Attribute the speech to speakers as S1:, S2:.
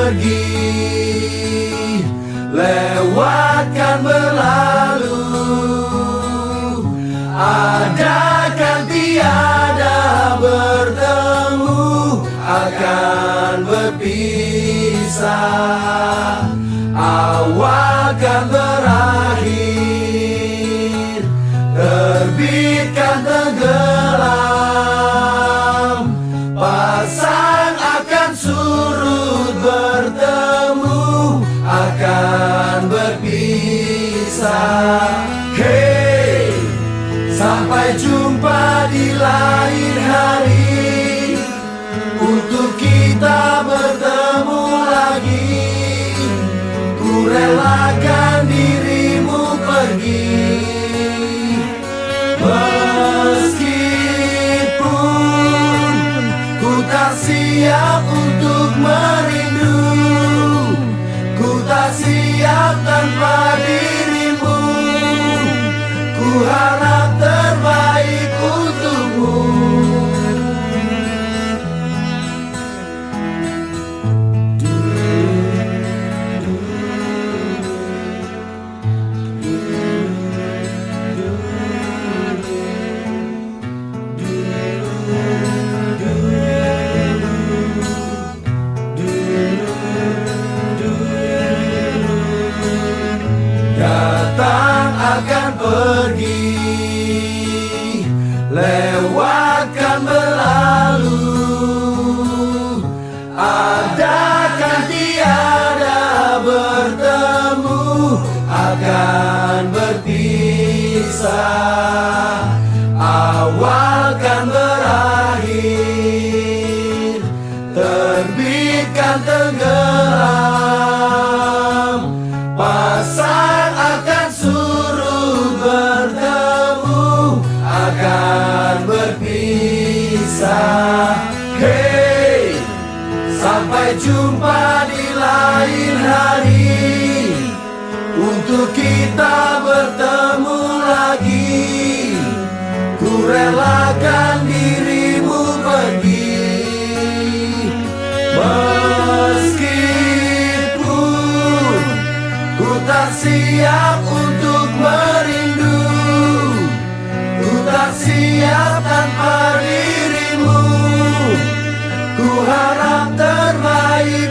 S1: pergi, lewatkan berlalu. Adakan tiada bertemu, akan berpisah. Awal kan berakhir, terbitkan tenggelam. Pasang akan surut, bertemu akan berpisah. Hey, sampai jumpa di lain hari, untuk kita bertemu lagi. Ku relakan dirimu pergi, meskipun ku tak siap untuk merindu. Ku tak siap tanpa dirimu. Ku harap terbaik untukmu. Datang akan pergi, lewatkan berlalu. Adakan tiada bertemu, akan berpisah. Awal kan berakhir, terbitkan tenggelam. Pasang akan surut, bertemu akan berpisah. Hey, sampai jumpa di lain hari, untuk kita bertemu lagi. Ku relakan dirimu pergi, meskipun ku tak siap untuk merindu. Ku tak siap tanpa dirimu. Ku harap terbaik